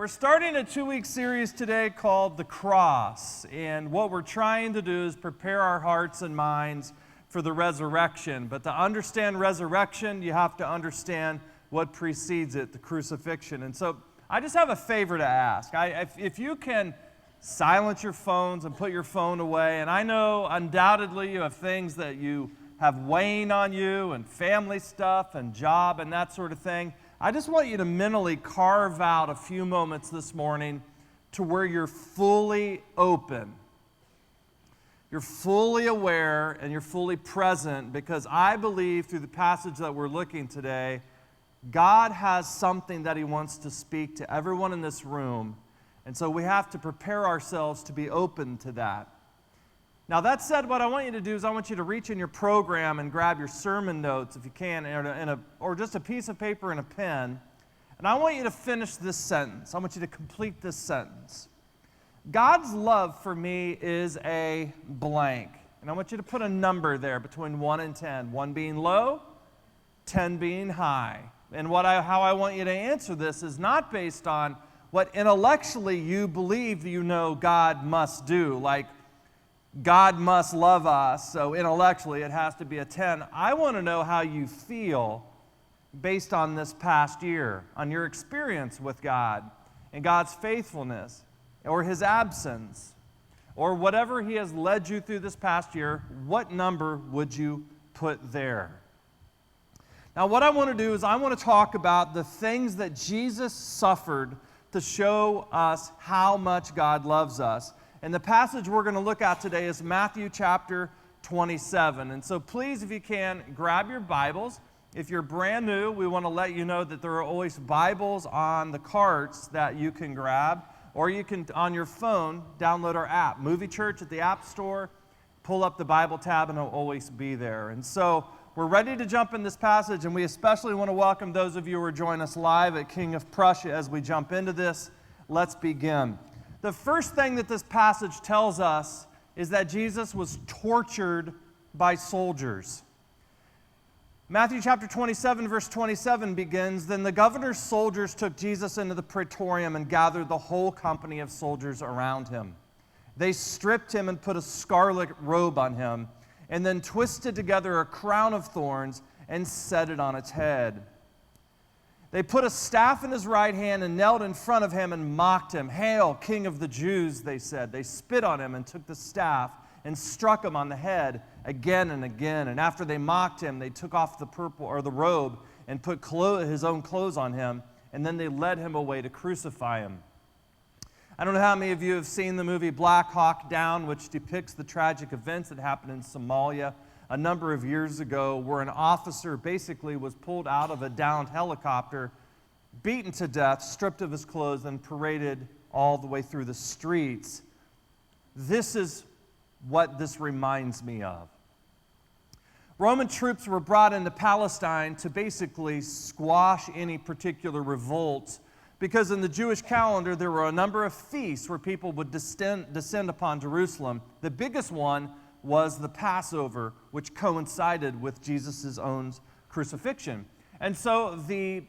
We're starting a 2-week series today called The Cross, and what we're trying to do is prepare our hearts and minds for the resurrection. But to understand resurrection, you have to understand what precedes it, the crucifixion. And so I just have a favor to ask. If you can silence your phones and put your phone away, and I know undoubtedly you have things that you have weighing on you and family stuff and job and that sort of thing. I just want you to mentally carve out a few moments this morning to where you're fully open. You're fully aware and you're fully present, because I believe through the passage that we're looking today, God has something that He wants to speak to everyone in this room. And so we have to prepare ourselves to be open to that. Now, that said, what I want you to do is I want you to reach in your program and grab your sermon notes, if you can, or just a piece of paper and a pen. And I want you to finish this sentence. I want you to complete this sentence. God's love for me is a blank. And I want you to put a number there between 1 and 10. 1 being low, 10 being high. And how I want you to answer this is not based on what intellectually you believe you know God must do, like God must love us, so intellectually it has to be a 10. I want to know how you feel based on this past year, on your experience with God and God's faithfulness or His absence or whatever He has led you through this past year. What number would you put there? Now, what I want to do is I want to talk about the things that Jesus suffered to show us how much God loves us. And the passage we're going to look at today is Matthew chapter 27. And so please, if you can, grab your Bibles. If you're brand new, we want to let you know that there are always Bibles on the carts that you can grab. Or you can, on your phone, download our app, Movie Church at the App Store. Pull up the Bible tab and it'll always be there. And so we're ready to jump in this passage, and we especially want to welcome those of you who are joining us live at King of Prussia as we jump into this. Let's begin. The first thing that this passage tells us is that Jesus was tortured by soldiers. Matthew chapter 27, verse 27 begins, "Then the governor's soldiers took Jesus into the praetorium and gathered the whole company of soldiers around him. They stripped him and put a scarlet robe on him, and then twisted together a crown of thorns and set it on its head. They put a staff in his right hand and knelt in front of him and mocked him. 'Hail, King of the Jews,' they said. They spit on him and took the staff and struck him on the head again and again. And after they mocked him, they took off the robe and put his own clothes on him, and then they led him away to crucify him." I don't know how many of you have seen the movie Black Hawk Down, which depicts the tragic events that happened in Somalia a number of years ago, where an officer basically was pulled out of a downed helicopter, beaten to death, stripped of his clothes, and paraded all the way through the streets. This is what this reminds me of. Roman troops were brought into Palestine to basically squash any particular revolts, because in the Jewish calendar there were a number of feasts where people would descend upon Jerusalem. The biggest one was the Passover, which coincided with Jesus' own crucifixion. And so the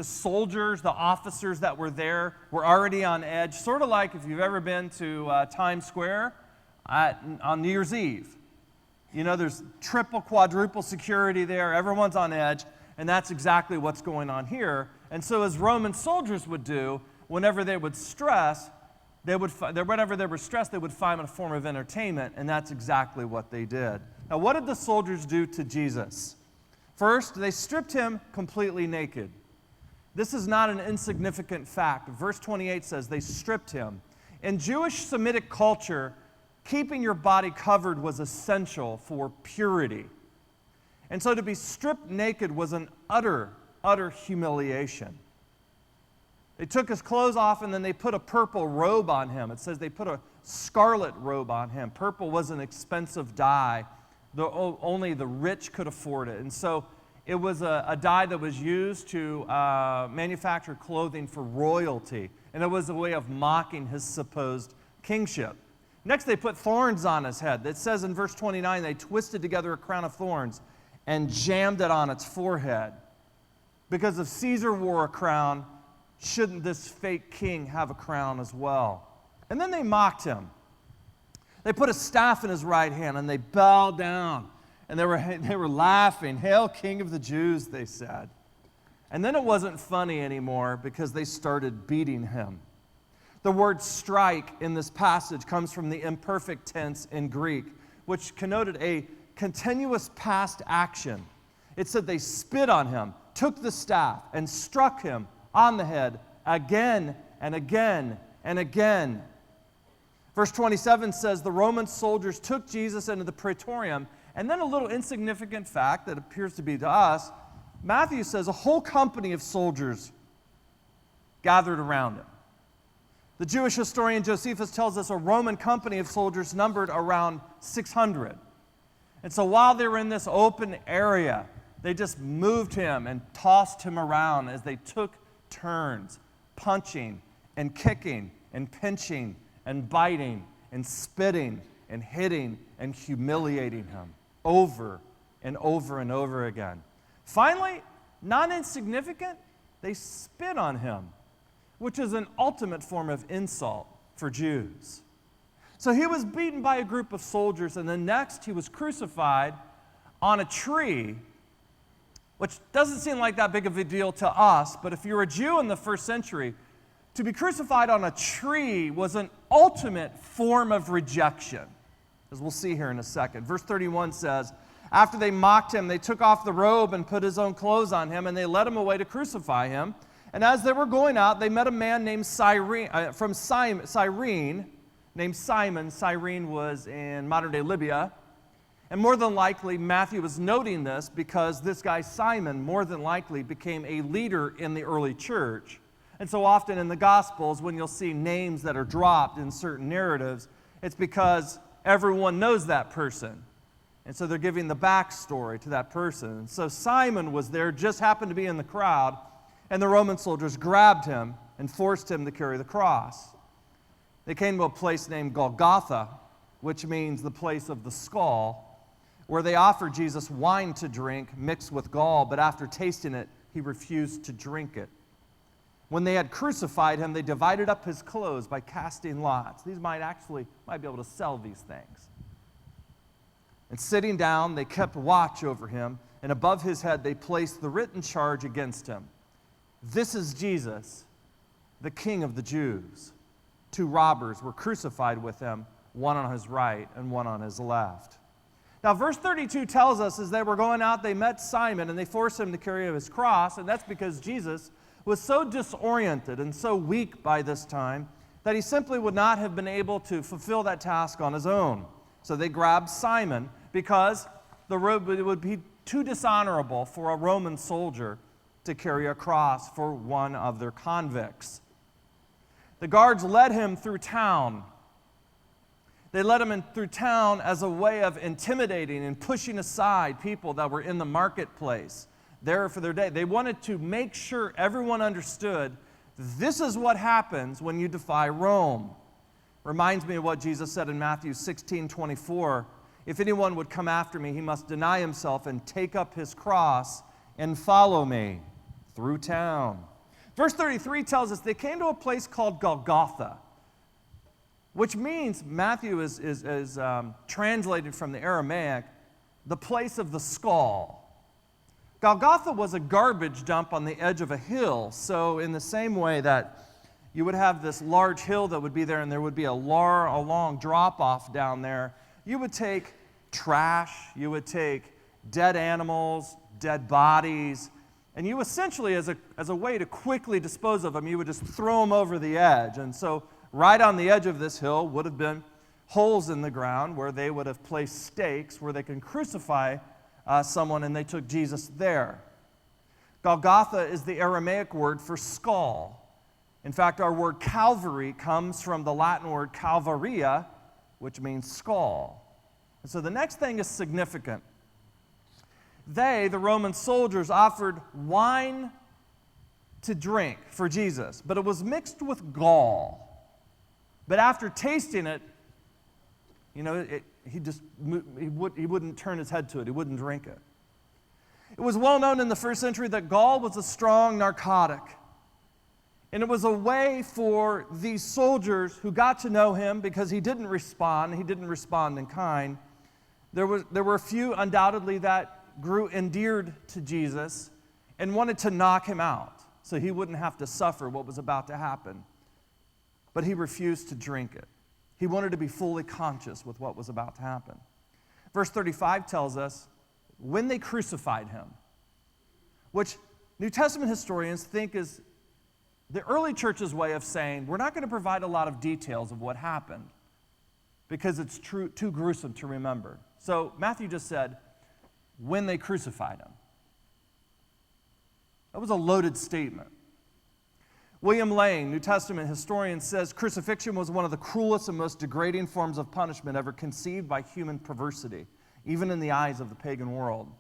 soldiers, the officers that were there were already on edge, sort of like if you've ever been to Times Square on New Year's Eve. You know, there's triple, quadruple security there, everyone's on edge, and that's exactly what's going on here. And so as Roman soldiers would do, whenever they would stress, whenever they were stressed, they would find a form of entertainment, and that's exactly what they did. Now, what did the soldiers do to Jesus? First, they stripped him completely naked. This is not an insignificant fact. Verse 28 says they stripped him. In Jewish Semitic culture, keeping your body covered was essential for purity. And so to be stripped naked was an utter humiliation. They took his clothes off, and then they put a purple robe on him. It says they put a scarlet robe on him. Purple was an expensive dye. Only the rich could afford it. And so it was a dye that was used to manufacture clothing for royalty. And it was a way of mocking his supposed kingship. Next, they put thorns on his head. It says in verse 29, they twisted together a crown of thorns and jammed it on its forehead. Because if Caesar wore a crown, shouldn't this fake king have a crown as well? And then they mocked him. They put a staff in his right hand and they bowed down. And they were laughing. "Hail, King of the Jews," they said. And then it wasn't funny anymore because they started beating him. The word strike in this passage comes from the imperfect tense in Greek, which connoted a continuous past action. It said they spit on him, took the staff, and struck him on the head again and again and again. Verse 27 says the Roman soldiers took Jesus into the praetorium, and then a little insignificant fact that appears to be to us, Matthew says a whole company of soldiers gathered around him. The Jewish historian Josephus tells us a Roman company of soldiers numbered around 600. And so while they were in this open area, they just moved him and tossed him around as they took turns, punching and kicking and pinching and biting and spitting and hitting and humiliating him over and over and over again. Finally, not insignificant, they spit on him, which is an ultimate form of insult for Jews. So he was beaten by a group of soldiers, and then next he was crucified on a tree, which doesn't seem like that big of a deal to us, but if you're a Jew in the first century, to be crucified on a tree was an ultimate form of rejection, as we'll see here in a second. Verse 31 says, after they mocked him, they took off the robe and put his own clothes on him, and they led him away to crucify him. And as they were going out, they met a man named Cyrene, named Simon. Cyrene was in modern-day Libya. And more than likely, Matthew was noting this because this guy Simon more than likely became a leader in the early church. And so often in the Gospels, when you'll see names that are dropped in certain narratives, it's because everyone knows that person. And so they're giving the backstory to that person. And so Simon was there, just happened to be in the crowd, and the Roman soldiers grabbed him and forced him to carry the cross. They came to a place named Golgotha, which means the place of the skull, where they offered Jesus wine to drink mixed with gall, but after tasting it, he refused to drink it. When they had crucified him, they divided up his clothes by casting lots. These might be able to sell these things. And sitting down, they kept watch over him, and above his head they placed the written charge against him. This is Jesus, the King of the Jews. 2 robbers were crucified with him, one on his right and one on his left. Now, verse 32 tells us as they were going out, they met Simon, and they forced him to carry his cross, and that's because Jesus was so disoriented and so weak by this time that he simply would not have been able to fulfill that task on his own. So they grabbed Simon because it would be too dishonorable for a Roman soldier to carry a cross for one of their convicts. The guards led him through town. They led him through town as a way of intimidating and pushing aside people that were in the marketplace there for their day. They wanted to make sure everyone understood this is what happens when you defy Rome. Reminds me of what Jesus said in Matthew 16:24. If anyone would come after me, he must deny himself and take up his cross and follow me through town. Verse 33 tells us they came to a place called Golgotha, which means, Matthew is translated from the Aramaic, the place of the skull. Golgotha was a garbage dump on the edge of a hill, so in the same way that you would have this large hill that would be there and there would be a long drop-off down there, you would take trash, you would take dead animals, dead bodies, and you essentially, as a way to quickly dispose of them, you would just throw them over the edge. And so right on the edge of this hill would have been holes in the ground where they would have placed stakes where they can crucify someone, and they took Jesus there. Golgotha is the Aramaic word for skull. In fact, our word Calvary comes from the Latin word calvaria, which means skull. And so the next thing is significant. They, the Roman soldiers, offered wine to drink for Jesus, but it was mixed with gall. But after tasting it, he wouldn't turn his head to it. He wouldn't drink it. It was well known in the first century that gall was a strong narcotic. And it was a way for these soldiers who got to know him because he didn't respond in kind. There were a few undoubtedly that grew endeared to Jesus and wanted to knock him out so he wouldn't have to suffer what was about to happen. But he refused to drink it. He wanted to be fully conscious with what was about to happen. Verse 35 tells us, when they crucified him, which New Testament historians think is the early church's way of saying, we're not going to provide a lot of details of what happened because it's too gruesome to remember. So Matthew just said, when they crucified him. That was a loaded statement. William Lane, New Testament historian, says crucifixion was one of the cruelest and most degrading forms of punishment ever conceived by human perversity, even in the eyes of the pagan world.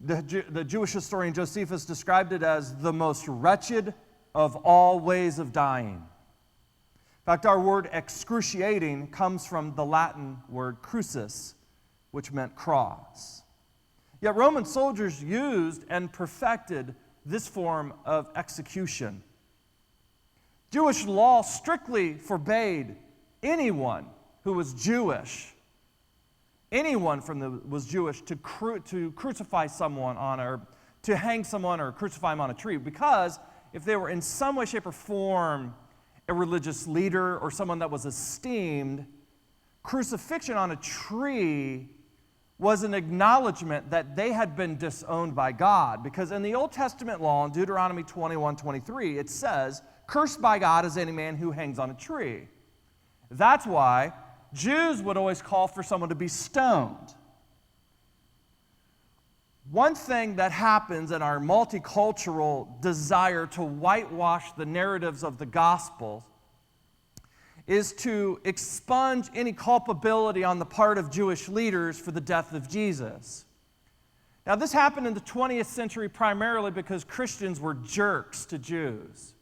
The Jewish historian Josephus described it as the most wretched of all ways of dying. In fact, our word excruciating comes from the Latin word crucis, which meant cross. Yet Roman soldiers used and perfected this form of execution. Jewish law strictly forbade anyone who was Jewish, was Jewish, to crucify someone or to hang someone or crucify him on a tree, because if they were in some way, shape, or form a religious leader or someone that was esteemed, crucifixion on a tree was an acknowledgement that they had been disowned by God. Because in the Old Testament law, in Deuteronomy 21:23, it says, "Cursed by God is any man who hangs on a tree." That's why Jews would always call for someone to be stoned. One thing that happens in our multicultural desire to whitewash the narratives of the gospel is to expunge any culpability on the part of Jewish leaders for the death of Jesus. Now, this happened in the 20th century primarily because Christians were jerks to Jews.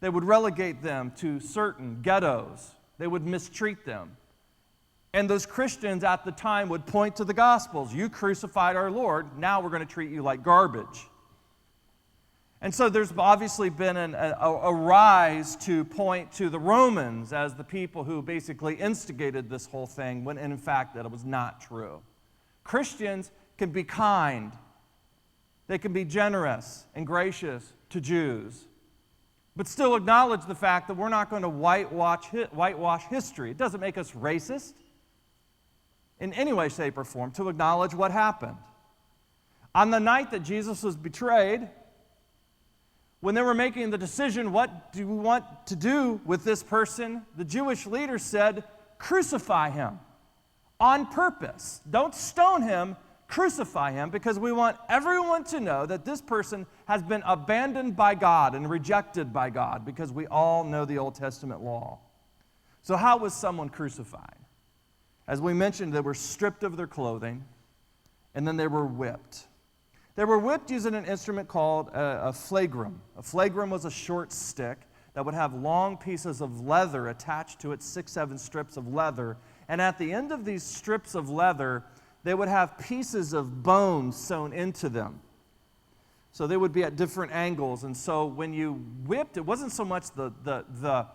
They would relegate them to certain ghettos. They would mistreat them. And those Christians at the time would point to the Gospels. You crucified our Lord, now we're going to treat you like garbage. And so there's obviously been a rise to point to the Romans as the people who basically instigated this whole thing, when in fact that it was not true. Christians can be kind. They can be generous and gracious to Jews, but still acknowledge the fact that we're not going to whitewash history. It doesn't make us racist in any way, shape, or form to acknowledge what happened. On the night that Jesus was betrayed, when they were making the decision, what do we want to do with this person, the Jewish leaders said, crucify him on purpose. Don't stone him, crucify him, because we want everyone to know that this person has been abandoned by God and rejected by God, because we all know the Old Testament law. So how was someone crucified? As we mentioned, they were stripped of their clothing, and then they were whipped. They were whipped using an instrument called a flagrum. A flagrum was a short stick that would have long pieces of leather attached to it, 6-7 strips of leather. And at the end of these strips of leather, they would have pieces of bone sewn into them. So they would be at different angles. And so when you whipped, it wasn't so much the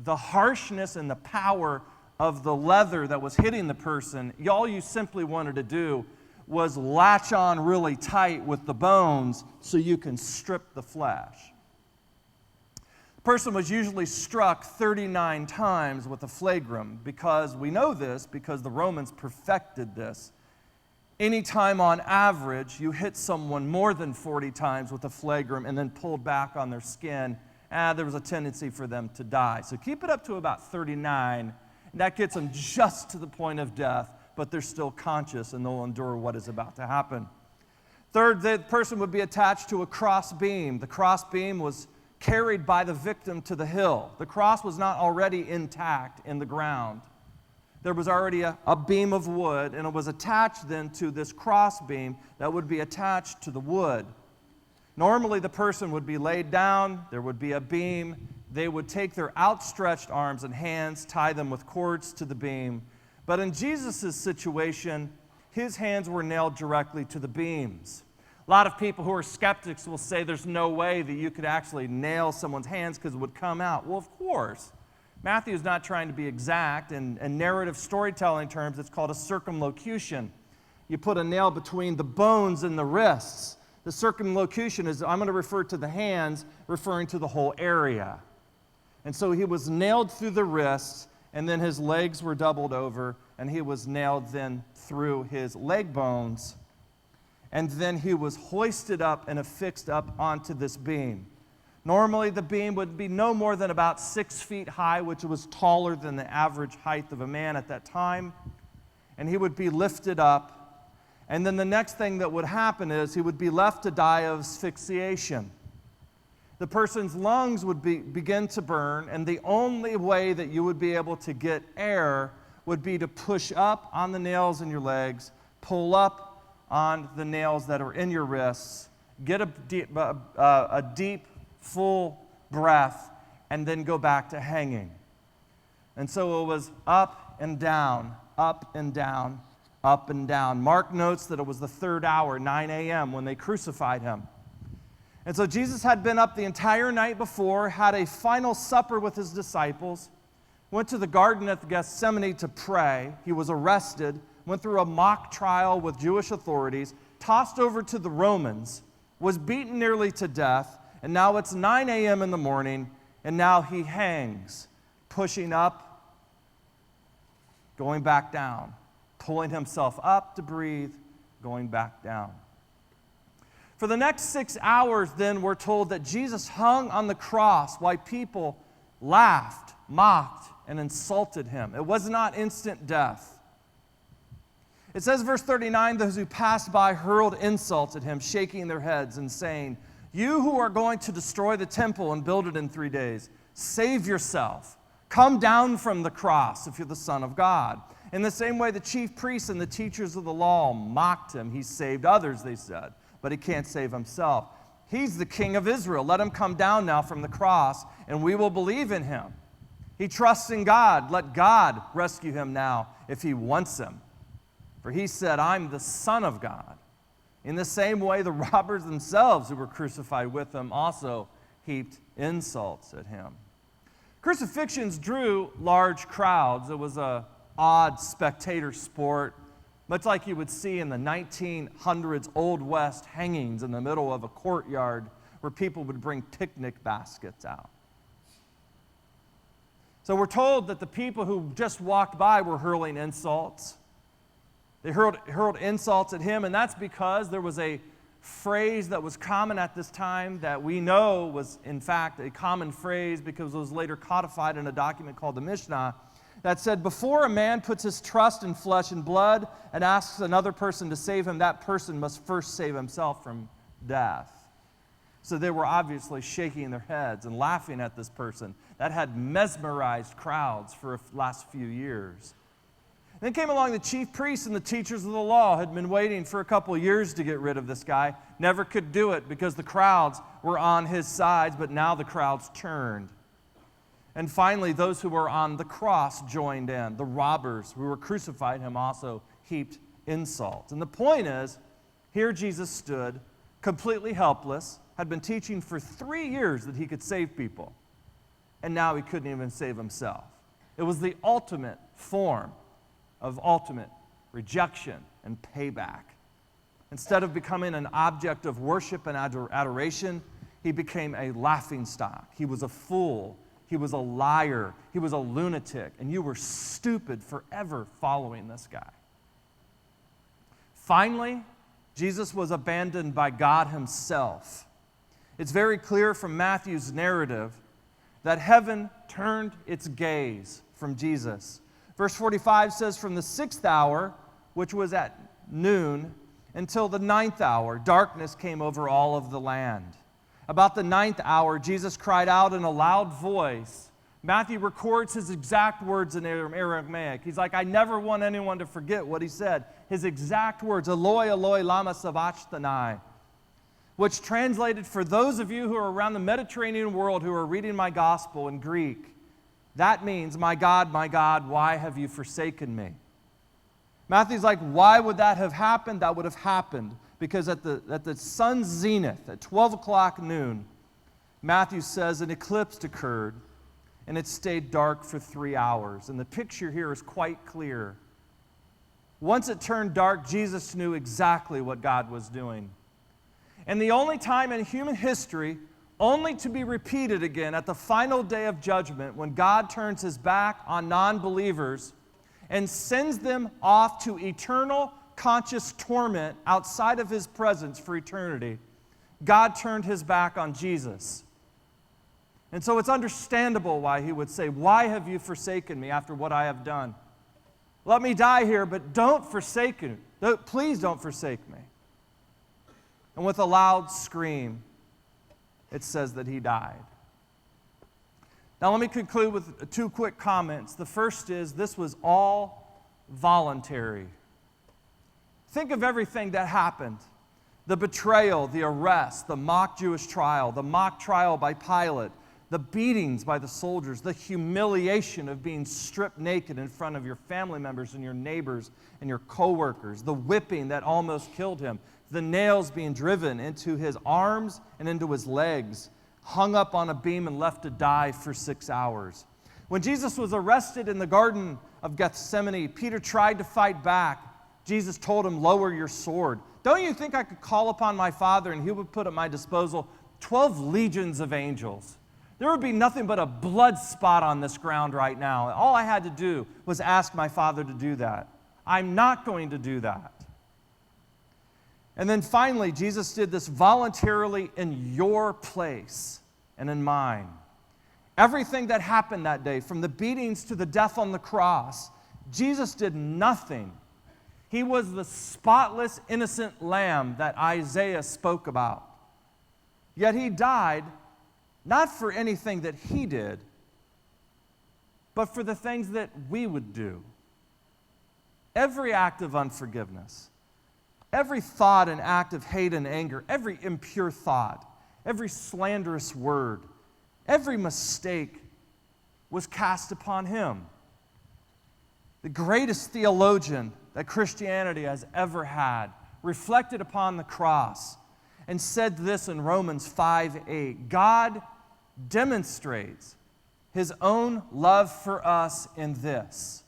harshness and the power of the leather that was hitting the person. All you simply wanted to do was latch on really tight with the bones so you can strip the flesh. The person was usually struck 39 times with a flagrum, because we know this because the Romans perfected this. Anytime on average you hit someone more than 40 times with a flagrum and then pulled back on their skin, there was a tendency for them to die. So keep it up to about 39, and that gets them just to the point of death, but they're still conscious and they'll endure what is about to happen. Third, the person would be attached to a cross beam. The cross beam was carried by the victim to the hill. The cross was not already intact in the ground. There was already a beam of wood, and it was attached then to this cross beam that would be attached to the wood. Normally, the person would be laid down, there would be a beam, they would take their outstretched arms and hands, tie them with cords to the beam. But in Jesus' situation, his hands were nailed directly to the beams. A lot of people who are skeptics will say there's no way that you could actually nail someone's hands because it would come out. Well, of course. Matthew is not trying to be exact. In narrative storytelling terms, it's called a circumlocution. You put a nail between the bones and the wrists. The circumlocution is, I'm going to refer to the hands, referring to the whole area. And so he was nailed through the wrists, and then his legs were doubled over, and he was nailed then through his leg bones. And then he was hoisted up and affixed up onto this beam. Normally, the beam would be no more than about 6 feet high, which was taller than the average height of a man at that time. And he would be lifted up. And then the next thing that would happen is he would be left to die of asphyxiation. The person's lungs would begin to burn, and the only way that you would be able to get air would be to push up on the nails in your legs, pull up on the nails that are in your wrists, get a deep, full breath, and then go back to hanging. And so it was up and down, up and down, up and down. Mark notes that it was the 3rd hour, 9 a.m., when they crucified him. And so Jesus had been up the entire night before, had a final supper with his disciples, went to the Garden of Gethsemane to pray. He was arrested, went through a mock trial with Jewish authorities, tossed over to the Romans, was beaten nearly to death, and now it's 9 a.m. in the morning, and now he hangs, pushing up, going back down, pulling himself up to breathe, going back down. For the next 6 hours, then, we're told that Jesus hung on the cross while people laughed, mocked, and insulted him. It was not instant death. It says, verse 39, those who passed by hurled insults at him, shaking their heads and saying, "You who are going to destroy the temple and build it in 3 days, save yourself. Come down from the cross if you're the Son of God." In the same way, the chief priests and the teachers of the law mocked him. He saved others, they said, but he can't save himself. He's the King of Israel. Let him come down now from the cross, and we will believe in him. He trusts in God. Let God rescue him now if he wants him. For he said, "I'm the Son of God." In the same way, the robbers themselves who were crucified with him also heaped insults at him. Crucifixions drew large crowds. It was an odd spectator sport, much like you would see in the 1900s Old West hangings in the middle of a courtyard where people would bring picnic baskets out. So we're told that the people who just walked by were hurling insults. They hurled insults at him, and that's because there was a phrase that was common at this time that we know was, in fact, a common phrase because it was later codified in a document called the Mishnah that said, before a man puts his trust in flesh and blood and asks another person to save him, that person must first save himself from death. So they were obviously shaking their heads and laughing at this person that had mesmerized crowds for the last few years. Then came along the chief priests and the teachers of the law, had been waiting for a couple of years to get rid of this guy, never could do it because the crowds were on his sides, but now the crowds turned. And finally, those who were on the cross joined in. The robbers who were crucified him also heaped insults. And the point is, here Jesus stood, completely helpless, had been teaching for 3 years that he could save people, and now he couldn't even save himself. It was the ultimate form of ultimate rejection and payback. Instead of becoming an object of worship and adoration, he became a laughingstock. He was a fool. He was a liar. He was a lunatic. And you were stupid for ever following this guy. Finally, Jesus was abandoned by God himself. It's very clear from Matthew's narrative that heaven turned its gaze from Jesus. Verse 45 says, from the 6th hour, which was at noon, until the 9th hour, darkness came over all of the land. About the 9th hour, Jesus cried out in a loud voice. Matthew records his exact words in Aramaic. He's like, I never want anyone to forget what he said. His exact words, Eloi, Eloi, lama sabachthani, which translated for those of you who are around the Mediterranean world who are reading my gospel in Greek, that means, my God, why have you forsaken me? Matthew's like, why would that have happened? That would have happened because at the sun's zenith, at 12 o'clock noon, Matthew says an eclipse occurred, and it stayed dark for 3 hours. And the picture here is quite clear. Once it turned dark, Jesus knew exactly what God was doing. And the only time in human history, only to be repeated again at the final day of judgment, when God turns his back on non-believers and sends them off to eternal conscious torment outside of his presence for eternity, God turned his back on Jesus. And so it's understandable why he would say, "Why have you forsaken me after what I have done? Let me die here, but don't forsake me. Please don't forsake me." And with a loud scream, it says that he died. Now let me conclude with 2 quick comments. The first is, this was all voluntary. Think of everything that happened. The betrayal, the arrest, the mock Jewish trial, the mock trial by Pilate, the beatings by the soldiers, the humiliation of being stripped naked in front of your family members and your neighbors and your coworkers, the whipping that almost killed him, the nails being driven into his arms and into his legs, hung up on a beam and left to die for 6 hours. When Jesus was arrested in the Garden of Gethsemane, Peter tried to fight back. Jesus told him, "Lower your sword. Don't you think I could call upon my Father and he would put at my disposal 12 legions of angels? There would be nothing but a blood spot on this ground right now. All I had to do was ask my Father to do that. I'm not going to do that." And then finally, Jesus did this voluntarily in your place and in mine. Everything that happened that day, from the beatings to the death on the cross, Jesus did nothing. He was the spotless, innocent lamb that Isaiah spoke about. Yet he died not for anything that he did, but for the things that we would do. Every act of unforgiveness, every thought and act of hate and anger, every impure thought, every slanderous word, every mistake was cast upon him. The greatest theologian that Christianity has ever had reflected upon the cross and said this in Romans 5:8, "God demonstrates his own love for us in this: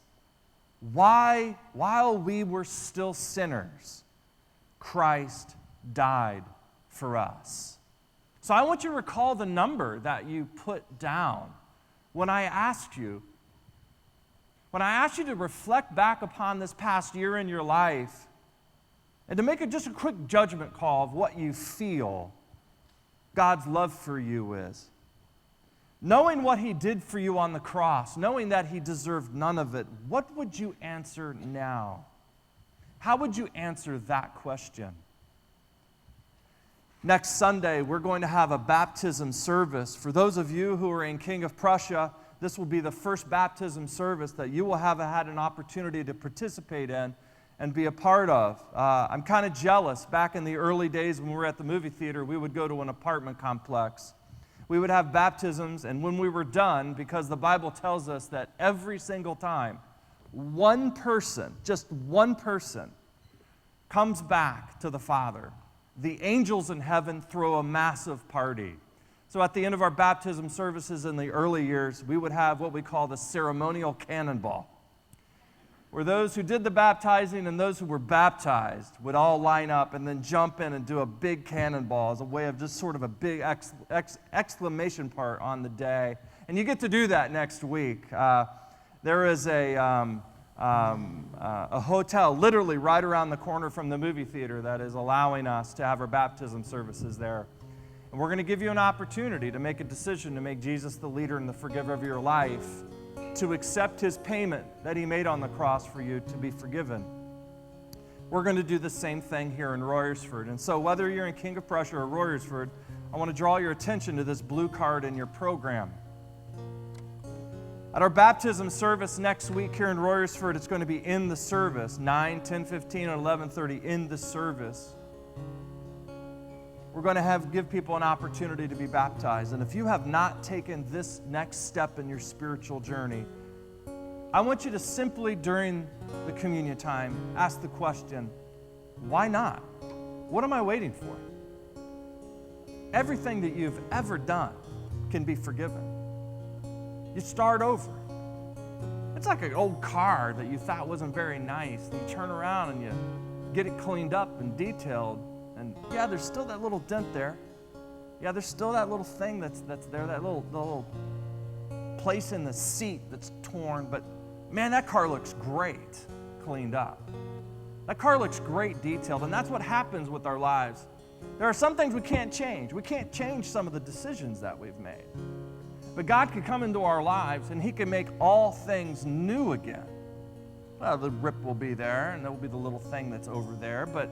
while we were still sinners, Christ died for us." So I want you to recall the number that you put down when I asked you to reflect back upon this past year in your life and to make just a quick judgment call of what you feel God's love for you is. Knowing what he did for you on the cross, knowing that he deserved none of it, what would you answer now? How would you answer that question? Next Sunday, we're going to have a baptism service. For those of you who are in King of Prussia, this will be the first baptism service that you will have had an opportunity to participate in and be a part of. I'm kind of jealous. Back in the early days when we were at the movie theater, we would go to an apartment complex. We would have baptisms, and when we were done, because the Bible tells us that every single time, one person, just one person, comes back to the Father, the angels in heaven throw a massive party. So at the end of our baptism services in the early years, we would have what we call the ceremonial cannonball, where those who did the baptizing and those who were baptized would all line up and then jump in and do a big cannonball as a way of just sort of a big exclamation part on the day. And you get to do that next week. There is a hotel literally right around the corner from the movie theater that is allowing us to have our baptism services there. And we're going to give you an opportunity to make a decision to make Jesus the leader and the forgiver of your life, to accept his payment that he made on the cross for you to be forgiven. We're going to do the same thing here in Royersford. And so whether you're in King of Prussia or Royersford, I want to draw your attention to this blue card in your program. At our baptism service next week here in Royersford, it's going to be in the service, 9, 10, 15, and 11:30 in the service. We're going to give people an opportunity to be baptized. And if you have not taken this next step in your spiritual journey, I want you to simply, during the communion time, ask the question, why not? What am I waiting for? Everything that you've ever done can be forgiven. You start over. It's like an old car that you thought wasn't very nice. And you turn around and you get it cleaned up and detailed. And yeah, there's still that little dent there. Yeah, there's still that little thing that's there, that little place in the seat that's torn. But man, that car looks great cleaned up. That car looks great detailed. And that's what happens with our lives. There are some things we can't change. We can't change some of the decisions that we've made. But God can come into our lives and He can make all things new again. Well, the rip will be there and there will be the little thing that's over there, but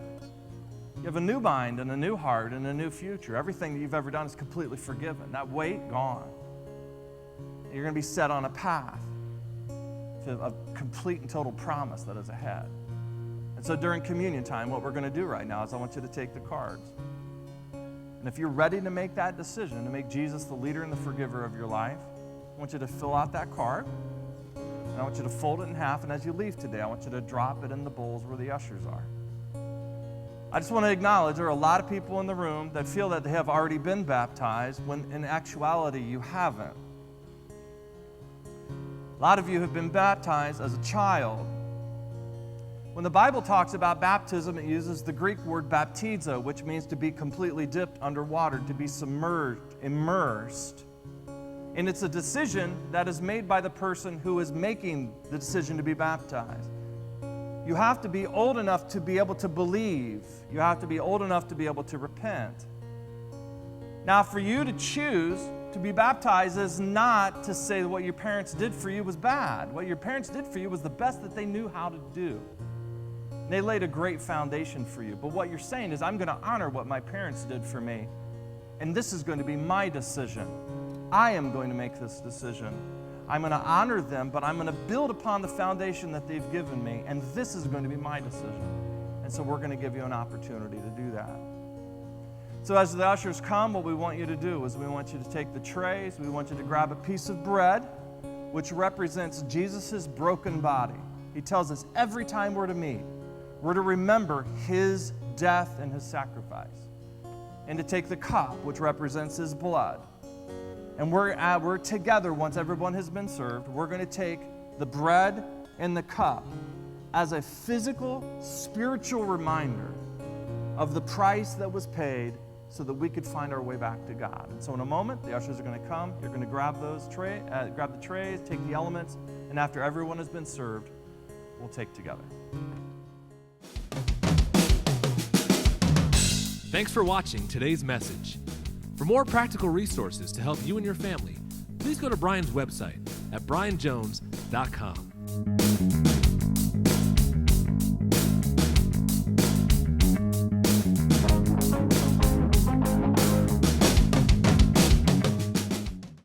you have a new mind and a new heart and a new future. Everything that you've ever done is completely forgiven. That weight, gone. You're going to be set on a path to a complete and total promise that is ahead. And so during communion time, what we're going to do right now is I want you to take the cards. And if you're ready to make that decision, to make Jesus the leader and the forgiver of your life, I want you to fill out that card. And I want you to fold it in half. And as you leave today, I want you to drop it in the bowls where the ushers are. I just want to acknowledge there are a lot of people in the room that feel that they have already been baptized when in actuality you haven't. A lot of you have been baptized as a child. When the Bible talks about baptism, it uses the Greek word baptizo, which means to be completely dipped underwater, to be submerged, immersed. And it's a decision that is made by the person who is making the decision to be baptized. You have to be old enough to be able to believe. You have to be old enough to be able to repent. Now, for you to choose to be baptized is not to say that what your parents did for you was bad. What your parents did for you was the best that they knew how to do. They laid a great foundation for you. But what you're saying is, I'm going to honor what my parents did for me, and this is going to be my decision. I am going to make this decision. I'm going to honor them, but I'm going to build upon the foundation that they've given me, and this is going to be my decision. And so we're going to give you an opportunity to do that. So as the ushers come, what we want you to do is we want you to take the trays. We want you to grab a piece of bread, which represents Jesus' broken body. He tells us every time we're to meet, we're to remember His death and His sacrifice. And to take the cup, which represents His blood. And we're together, once everyone has been served, we're going to take the bread and the cup as a physical, spiritual reminder of the price that was paid so that we could find our way back to God. And so in a moment, the ushers are going to come. You're going to grab grab the trays, take the elements, and after everyone has been served, we'll take together. Thanks for watching today's message. For more practical resources to help you and your family, please go to Brian's website at brianjones.com.